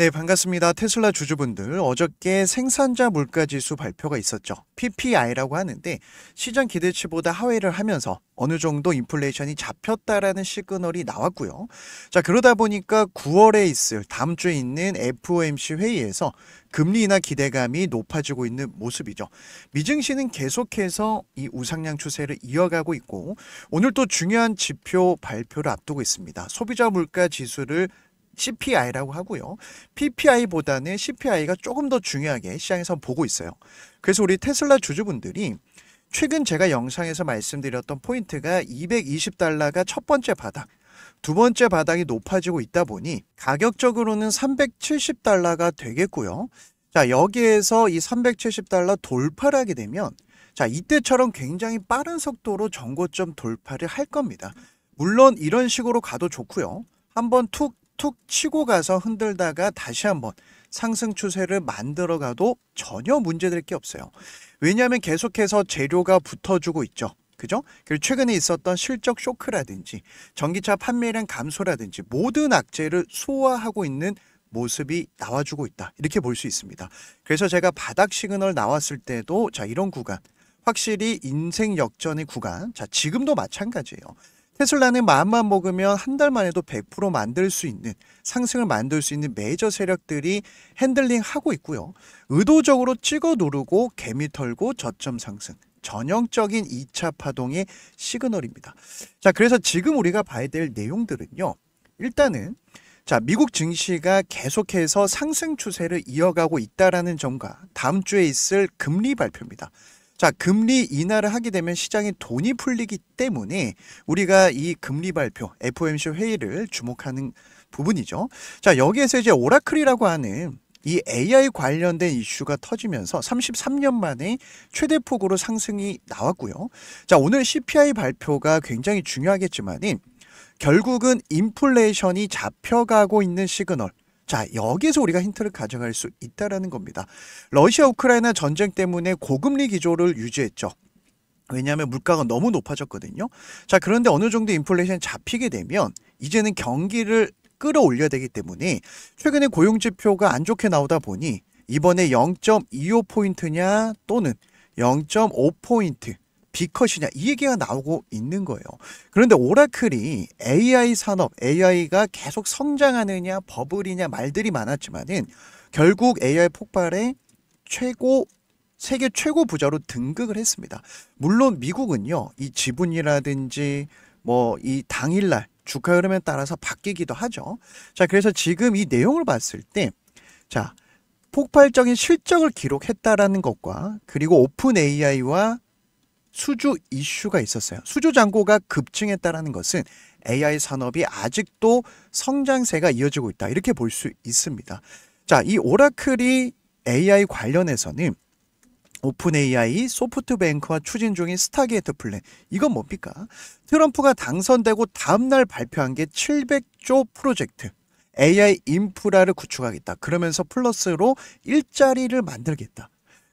네, 반갑습니다. 테슬라 주주분들. 어저께 생산자 물가지수 발표가 있었죠. PPI라고 하는데 시장 기대치보다 하회를 하면서 어느 정도 인플레이션이 잡혔다라는 시그널이 나왔고요. 자, 그러다 보니까 9월에 있을 다음 주에 있는 FOMC 회의에서 금리 인하 기대감이 높아지고 있는 모습이죠. 미증시는 계속해서 이 우상향 추세를 이어가고 있고 오늘 또 중요한 지표 발표를 앞두고 있습니다. 소비자 물가 지수를 CPI라고 하고요. PPI보다는 CPI가 조금 더 중요하게 시장에서 보고 있어요. 그래서 우리 테슬라 주주분들이 최근 제가 영상에서 말씀드렸던 포인트가 220달러가 첫 번째 바닥, 두 번째 바닥이 높아지고 있다 보니 가격적으로는 370달러가 되겠고요. 자, 여기에서 이 370달러 돌파를 하게 되면 자, 이때처럼 굉장히 빠른 속도로 전고점 돌파를 할 겁니다. 물론 이런 식으로 가도 좋고요. 한번 툭 치고 가서 흔들다가 다시 한번 상승 추세를 만들어 가도 전혀 문제될 게 없어요. 왜냐하면 계속해서 재료가 붙어주고 있죠. 그죠? 그리고 최근에 있었던 실적 쇼크라든지 전기차 판매량 감소라든지 모든 악재를 소화하고 있는 모습이 나와주고 있다. 이렇게 볼 수 있습니다. 그래서 제가 바닥 시그널 나왔을 때도 자, 이런 구간 확실히 인생 역전의 구간. 자, 지금도 마찬가지예요. 테슬라는 마음만 먹으면 한 달 만에도 100% 만들 수 있는 상승을 만들 수 있는 메이저 세력들이 핸들링하고 있고요. 의도적으로 찍어 누르고 개미 털고 저점 상승. 전형적인 2차 파동의 시그널입니다. 자, 그래서 지금 우리가 봐야 될 내용들은요. 일단은 자, 미국 증시가 계속해서 상승 추세를 이어가고 있다라는 점과 다음 주에 있을 금리 발표입니다. 자, 금리 인하를 하게 되면 시장에 돈이 풀리기 때문에 우리가 이 금리 발표, FOMC 회의를 주목하는 부분이죠. 자, 여기에서 이제 오라클이라고 하는 이 AI 관련된 이슈가 터지면서 33년 만에 최대폭으로 상승이 나왔고요. 자, 오늘 CPI 발표가 굉장히 중요하겠지만은 결국은 인플레이션이 잡혀가고 있는 시그널. 자, 여기에서 우리가 힌트를 가져갈 수 있다라는 겁니다. 러시아 우크라이나 전쟁 때문에 고금리 기조를 유지했죠. 왜냐하면 물가가 너무 높아졌거든요. 자, 그런데 어느 정도 인플레이션이 잡히게 되면 이제는 경기를 끌어올려야 되기 때문에 최근에 고용 지표가 안 좋게 나오다 보니 이번에 0.25포인트냐 또는 0.5포인트 B컷이냐 이 얘기가 나오고 있는 거예요. 그런데 오라클이 AI 산업, AI가 계속 성장하느냐 버블이냐 말들이 많았지만은 결국 AI 폭발의 세계 최고 부자로 등극을 했습니다. 물론 미국은요, 이 지분이라든지 뭐 이 당일날 주가 흐름에 따라서 바뀌기도 하죠. 자, 그래서 지금 이 내용을 봤을 때 자, 폭발적인 실적을 기록했다라는 것과 그리고 오픈 AI와 수주 이슈가 있었어요. 수주 잔고가 급증했다는 것은 AI 산업이 아직도 성장세가 이어지고 있다. 이렇게 볼 수 있습니다. 자, 이 오라클이 AI 관련해서는 오픈 AI, 소프트뱅크와 추진 중인 스타게이트 플랜. 이건 뭡니까? 트럼프가 당선되고 다음날 발표한 게 700조 프로젝트. AI 인프라를 구축하겠다. 그러면서 플러스로 일자리를 만들겠다.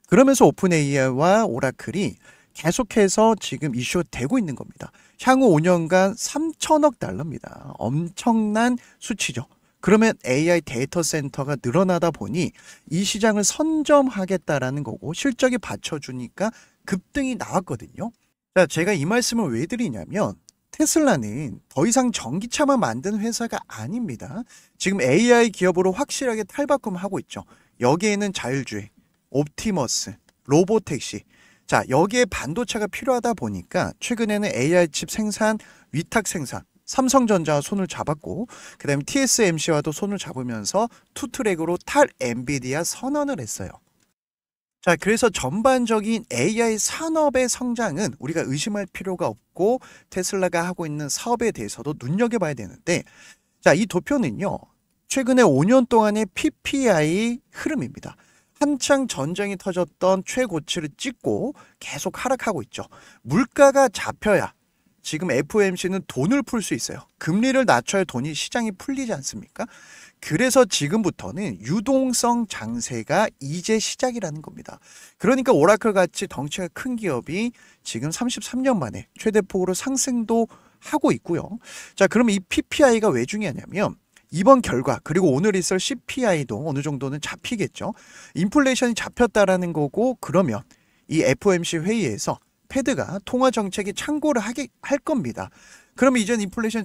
그러면서 오픈 AI와 오라클이 계속해서 지금 이슈되고 있는 겁니다. 향후 5년간 3천억 달러입니다. 엄청난 수치죠. 그러면 AI 데이터 센터가 늘어나다 보니 이 시장을 선점하겠다라는 거고 실적이 받쳐주니까 급등이 나왔거든요. 자, 제가 이 말씀을 왜 드리냐면 테슬라는 더 이상 전기차만 만드는 회사가 아닙니다. 지금 AI 기업으로 확실하게 탈바꿈하고 있죠. 여기에는 자율주행, 옵티머스, 로보택시. 자, 여기에 반도체가 필요하다 보니까 최근에는 AI 칩 생산, 위탁 생산, 삼성전자와 손을 잡았고 그 다음에 TSMC와도 손을 잡으면서 투트랙으로 탈 엔비디아 선언을 했어요. 자, 그래서 전반적인 AI 산업의 성장은 우리가 의심할 필요가 없고 테슬라가 하고 있는 사업에 대해서도 눈여겨봐야 되는데 자, 이 도표는요. 최근에 5년 동안의 PPI 흐름입니다. 한창 전쟁이 터졌던 최고치를 찍고 계속 하락하고 있죠. 물가가 잡혀야 지금 FOMC는 돈을 풀 수 있어요. 금리를 낮춰야 돈이 시장이 풀리지 않습니까? 그래서 지금부터는 유동성 장세가 이제 시작이라는 겁니다. 그러니까 오라클 같이 덩치가 큰 기업이 지금 33년 만에 최대폭으로 상승도 하고 있고요. 자, 그럼 이 PPI가 왜 중요하냐면 이번 결과 그리고 오늘 있을 CPI도 어느 정도는 잡히겠죠. 인플레이션이 잡혔다라는 거고 그러면 이 FOMC 회의에서 패드가 통화 정책에 참고를 할 겁니다. 그러면 이전 인플레이션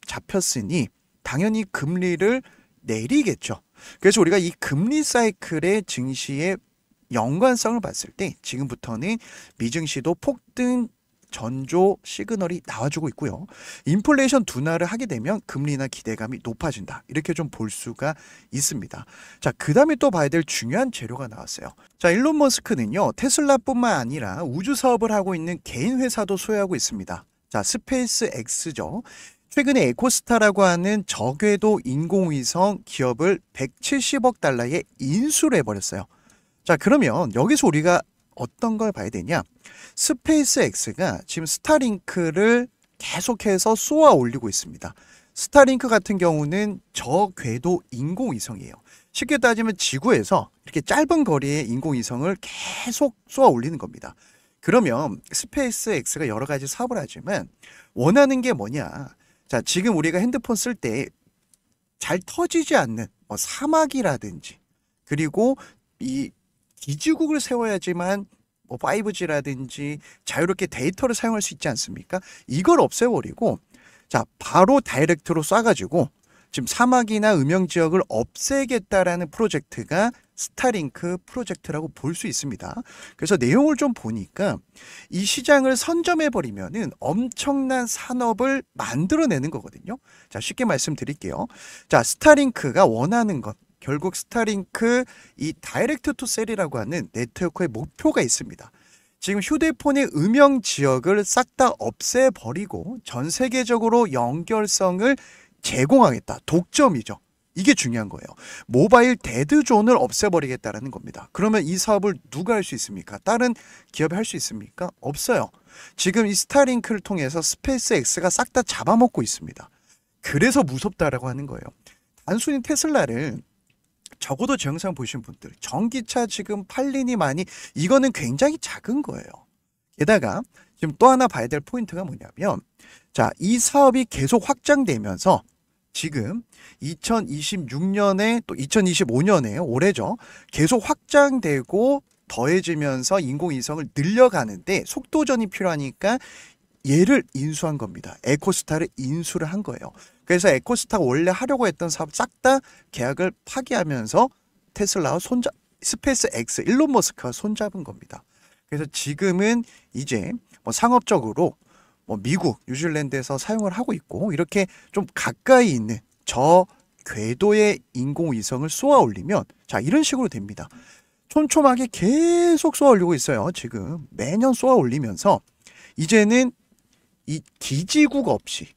잡혔으니 당연히 금리를 내리겠죠. 그래서 우리가 이 금리 사이클의 증시의 연관성을 봤을 때 지금부터는 미증시도 폭등 전조 시그널이 나와주고 있고요. 인플레이션 둔화를 하게 되면 금리나 기대감이 높아진다. 이렇게 좀 볼 수가 있습니다. 자, 그 다음에 또 봐야 될 중요한 재료가 나왔어요. 자, 일론 머스크는요, 테슬라뿐만 아니라 우주 사업을 하고 있는 개인 회사도 소유하고 있습니다. 자, 스페이스 X죠. 최근에 에코스타라고 하는 저궤도 인공위성 기업을 170억 달러에 인수를 해버렸어요. 자, 그러면 여기서 우리가 어떤 걸 봐야 되냐? 스페이스 X가 지금 스타링크를 계속해서 쏘아 올리고 있습니다. 스타링크 같은 경우는 저궤도 인공위성이에요. 쉽게 따지면 지구에서 이렇게 짧은 거리의 인공위성을 계속 쏘아 올리는 겁니다. 그러면 스페이스 X가 여러 가지 사업을 하지만 원하는 게 뭐냐? 자, 지금 우리가 핸드폰 쓸 때 잘 터지지 않는 사막이라든지 그리고 이 기지국을 세워야지만 5G라든지 자유롭게 데이터를 사용할 수 있지 않습니까? 이걸 없애버리고 자, 바로 다이렉트로 쏴가지고 지금 사막이나 음영 지역을 없애겠다라는 프로젝트가 스타링크 프로젝트라고 볼 수 있습니다. 그래서 내용을 좀 보니까 이 시장을 선점해버리면은 엄청난 산업을 만들어내는 거거든요. 자, 쉽게 말씀드릴게요. 자, 스타링크가 원하는 것. 결국 스타링크 이 다이렉트 투 셀이라고 하는 네트워크의 목표가 있습니다. 지금 휴대폰의 음영 지역을 싹 다 없애버리고 전 세계적으로 연결성을 제공하겠다. 독점이죠. 이게 중요한 거예요. 모바일 데드존을 없애버리겠다라는 겁니다. 그러면 이 사업을 누가 할 수 있습니까? 다른 기업이 할 수 있습니까? 없어요. 지금 이 스타링크를 통해서 스페이스 X가 싹 다 잡아먹고 있습니다. 그래서 무섭다라고 하는 거예요. 단순히 테슬라를 적어도 제 영상 보신 분들 전기차 지금 팔리니 많이 이거는 굉장히 작은 거예요. 게다가 지금 또 하나 봐야 될 포인트가 뭐냐면 자, 이 사업이 계속 확장되면서 지금 2026년에 또 2025년에 올해죠. 계속 확장되고 더해지면서 인공위성을 늘려가는데 속도전이 필요하니까 얘를 인수한 겁니다. 에코스타를 인수를 한 거예요. 그래서 에코스타가 원래 하려고 했던 사업 싹 다 계약을 파기하면서 테슬라와 스페이스 X, 일론 머스크와 손잡은 겁니다. 그래서 지금은 이제 상업적으로 미국, 뉴질랜드에서 사용을 하고 있고 이렇게 좀 가까이 있는 저 궤도의 인공위성을 쏘아 올리면 자, 이런 식으로 됩니다. 촘촘하게 계속 쏘아 올리고 있어요. 지금 매년 쏘아 올리면서 이제는 이 기지국 없이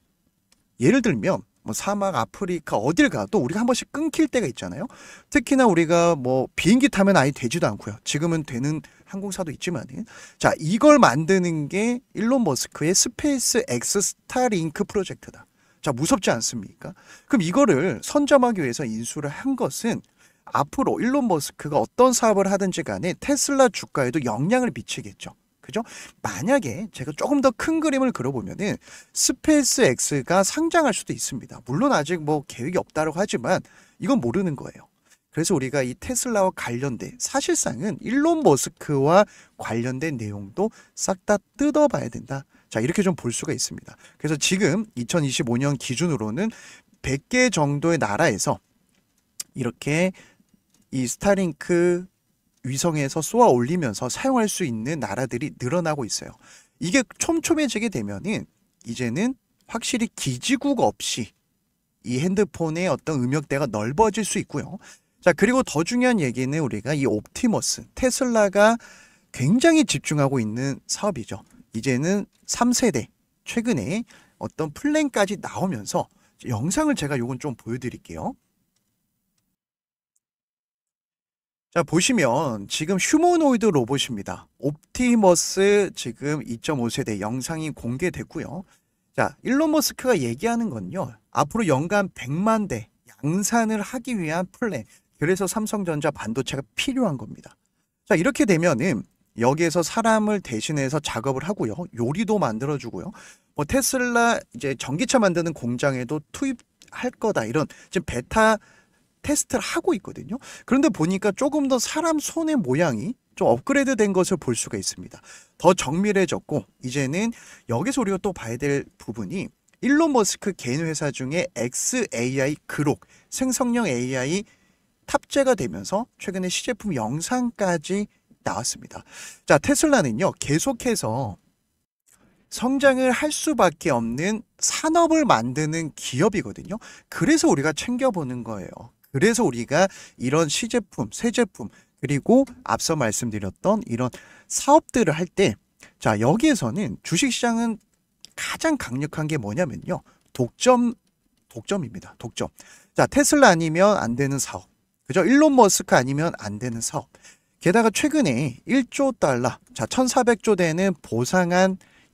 예를 들면 사막, 아프리카 어딜 가도 우리가 한 번씩 끊길 때가 있잖아요. 특히나 우리가 비행기 타면 아예 되지도 않고요. 지금은 되는 항공사도 있지만 자, 이걸 만드는 게 일론 머스크의 스페이스 X 스타링크 프로젝트다. 자, 무섭지 않습니까? 그럼 이거를 선점하기 위해서 인수를 한 것은 앞으로 일론 머스크가 어떤 사업을 하든지 간에 테슬라 주가에도 영향을 미치겠죠. 그죠? 만약에 제가 조금 더 큰 그림을 그려보면은 스페이스 X가 상장할 수도 있습니다. 물론 아직 계획이 없다고 하지만 이건 모르는 거예요. 그래서 우리가 이 테슬라와 관련된 사실상은 일론 머스크와 관련된 내용도 싹 다 뜯어봐야 된다. 자, 이렇게 좀 볼 수가 있습니다. 그래서 지금 2025년 기준으로는 100개 정도의 나라에서 이렇게 이 스타링크 위성에서 쏘아 올리면서 사용할 수 있는 나라들이 늘어나고 있어요. 이게 촘촘해지게 되면은 이제는 확실히 기지국 없이 이 핸드폰의 어떤 음역대가 넓어질 수 있고요. 자, 그리고 더 중요한 얘기는 우리가 이 옵티머스, 테슬라가 굉장히 집중하고 있는 사업이죠. 이제는 3세대, 최근에 어떤 플랜까지 나오면서 영상을 제가 요건 좀 보여드릴게요. 자, 보시면 지금 휴머노이드 로봇입니다. 옵티머스 지금 2.5세대 영상이 공개됐고요. 자, 일론 머스크가 얘기하는 건요. 앞으로 연간 100만 대 양산을 하기 위한 플랜. 그래서 삼성전자 반도체가 필요한 겁니다. 자, 이렇게 되면은 여기에서 사람을 대신해서 작업을 하고요. 요리도 만들어주고요. 테슬라 이제 전기차 만드는 공장에도 할 거다. 이런 지금 베타 테스트를 하고 있거든요. 그런데 보니까 조금 더 사람 손의 모양이 좀 업그레이드 된 것을 볼 수가 있습니다. 더 정밀해졌고 이제는 여기서 우리가 또 봐야 될 부분이 일론 머스크 개인 회사 중에 XAI 그록 생성형 AI 탑재가 되면서 최근에 시제품 영상까지 나왔습니다. 자, 테슬라는요, 계속해서 성장을 할 수밖에 없는 산업을 만드는 기업이거든요. 그래서 우리가 챙겨보는 거예요. 그래서 우리가 이런 시제품, 새 제품, 그리고 앞서 말씀드렸던 이런 사업들을 할 때, 자, 여기에서는 주식시장은 가장 강력한 게 뭐냐면요. 독점입니다. 독점. 자, 테슬라 아니면 안 되는 사업. 그죠? 일론 머스크 아니면 안 되는 사업. 게다가 최근에 1조 달러, 자, 1,400조 되는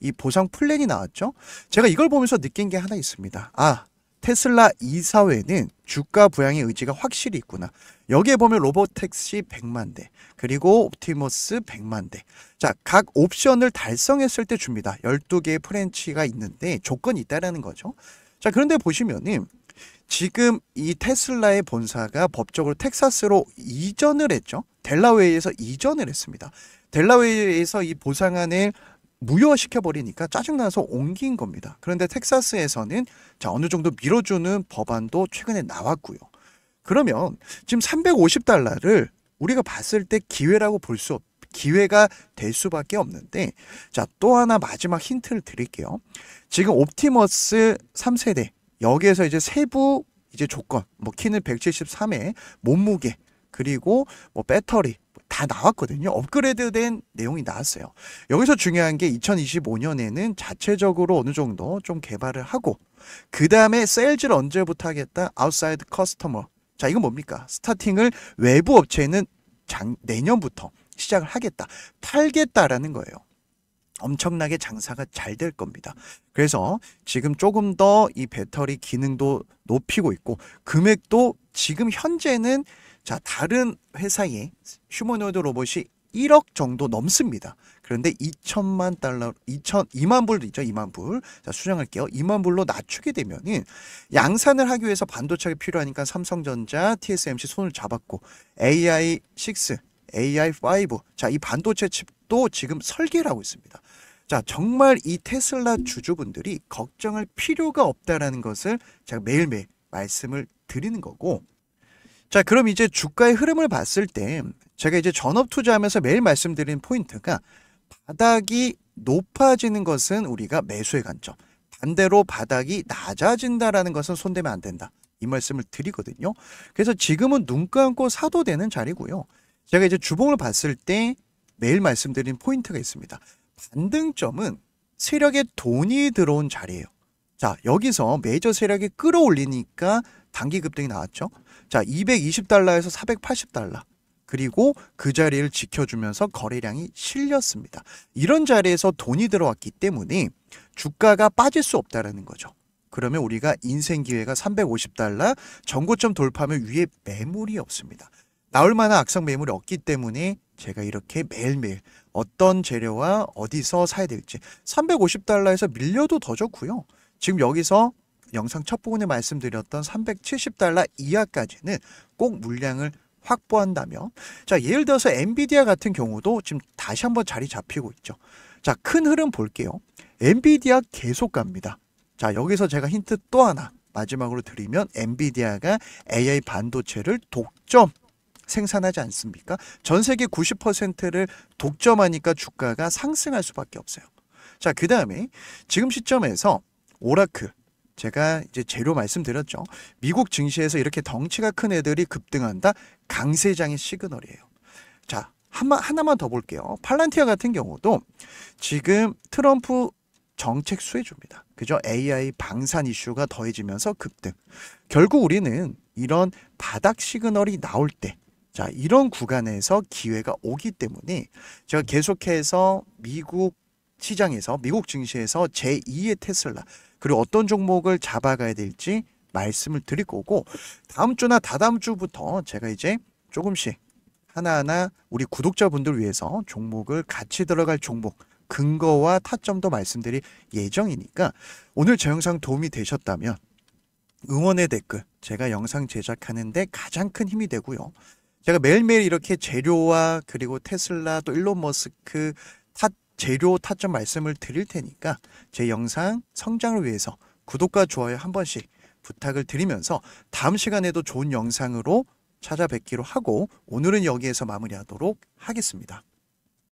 이 보상 플랜이 나왔죠. 제가 이걸 보면서 느낀 게 하나 있습니다. 아, 테슬라 이사회는 주가 부양의 의지가 확실히 있구나. 여기에 보면 로보택시 100만 대, 그리고 옵티머스 100만 대. 자, 각 옵션을 달성했을 때 줍니다. 12개의 프랜치가 있는데 조건이 있다라는 거죠. 자, 그런데 보시면은 지금 이 테슬라의 본사가 법적으로 텍사스로 이전을 했죠. 델라웨이에서 이전을 했습니다. 델라웨이에서 이 보상안을 무효화시켜버리니까 짜증나서 옮긴 겁니다. 그런데 텍사스에서는 자, 어느 정도 밀어주는 법안도 최근에 나왔고요. 그러면 지금 350달러를 우리가 봤을 때 기회라고 기회가 될 수밖에 없는데, 자, 또 하나 마지막 힌트를 드릴게요. 지금 옵티머스 3세대 여기에서 이제 세부 이제 조건, 뭐 키는 173에 몸무게, 그리고 뭐 배터리 다 나왔거든요. 업그레이드된 내용이 나왔어요. 여기서 중요한 게 2025년에는 자체적으로 어느 정도 좀 개발을 하고, 그 다음에 세일즈를 언제부터 하겠다? 아웃사이드 커스터머. 자, 이건 뭡니까? 스타팅을 외부 업체는 내년부터 시작을 하겠다. 팔겠다라는 거예요. 엄청나게 장사가 잘 될 겁니다. 그래서 지금 조금 더 이 배터리 기능도 높이고 있고, 금액도 지금 현재는 자, 다른 회사의 휴머노이드 로봇이 1억 정도 넘습니다. 그런데 2만 불도 있죠. 2만 불. 자, 수정할게요. 2만 불로 낮추게 되면은 양산을 하기 위해서 반도체가 필요하니까 삼성전자, TSMC 손을 잡았고, AI6, AI5. 자, 이 반도체 칩도 지금 설계를 하고 있습니다. 자, 정말 이 테슬라 주주분들이 걱정할 필요가 없다라는 것을 제가 매일매일 말씀을 드리는 거고, 자, 그럼 이제 주가의 흐름을 봤을 때 제가 이제 전업 투자하면서 매일 말씀드리는 포인트가, 바닥이 높아지는 것은 우리가 매수의 관점, 반대로 바닥이 낮아진다라는 것은 손대면 안 된다. 이 말씀을 드리거든요. 그래서 지금은 눈 감고 사도 되는 자리고요. 제가 이제 주봉을 봤을 때 매일 말씀드리는 포인트가 있습니다. 반등점은 세력의 돈이 들어온 자리예요. 자, 여기서 메이저 세력이 끌어올리니까 단기 급등이 나왔죠. 자, 220달러에서 480달러. 그리고 그 자리를 지켜주면서 거래량이 실렸습니다. 이런 자리에서 돈이 들어왔기 때문에 주가가 빠질 수 없다라는 거죠. 그러면 우리가 인생 기회가 350달러, 전고점 돌파하면 위에 매물이 없습니다. 나올 만한 악성 매물이 없기 때문에 제가 이렇게 매일매일 어떤 재료와 어디서 사야 될지, 350달러에서 밀려도 더 좋고요. 지금 여기서 영상 첫 부분에 말씀드렸던 370달러 이하까지는 꼭 물량을 확보한다면, 자, 예를 들어서 엔비디아 같은 경우도 지금 다시 한번 자리 잡히고 있죠. 자, 큰 흐름 볼게요. 엔비디아 계속 갑니다. 자, 여기서 제가 힌트 또 하나 마지막으로 드리면, 엔비디아가 AI 반도체를 독점 생산하지 않습니까? 전 세계 90%를 독점하니까 주가가 상승할 수밖에 없어요. 자, 그 다음에 지금 시점에서 오라클, 제가 이제 재료 말씀드렸죠. 미국 증시에서 이렇게 덩치가 큰 애들이 급등한다. 강세장의 시그널이에요. 자, 하나만 더 볼게요. 팔란티아 같은 경우도 지금 트럼프 정책 수혜주입니다. 그죠? AI 방산 이슈가 더해지면서 급등. 결국 우리는 이런 바닥 시그널이 나올 때, 자, 이런 구간에서 기회가 오기 때문에 제가 계속해서 미국 시장에서, 미국 증시에서 제2의 테슬라, 그리고 어떤 종목을 잡아가야 될지 말씀을 드릴 거고, 다음 주나 다다음 주부터 제가 이제 조금씩 하나하나 우리 구독자분들 위해서 종목을 같이 들어갈 종목, 근거와 타점도 말씀드릴 예정이니까, 오늘 제 영상 도움이 되셨다면 응원의 댓글, 제가 영상 제작하는데 가장 큰 힘이 되고요. 제가 매일매일 이렇게 재료와 그리고 테슬라 또 일론 머스크 재료 타점 말씀을 드릴 테니까 제 영상 성장을 위해서 구독과 좋아요 한 번씩 부탁을 드리면서 다음 시간에도 좋은 영상으로 찾아뵙기로 하고 오늘은 여기에서 마무리하도록 하겠습니다.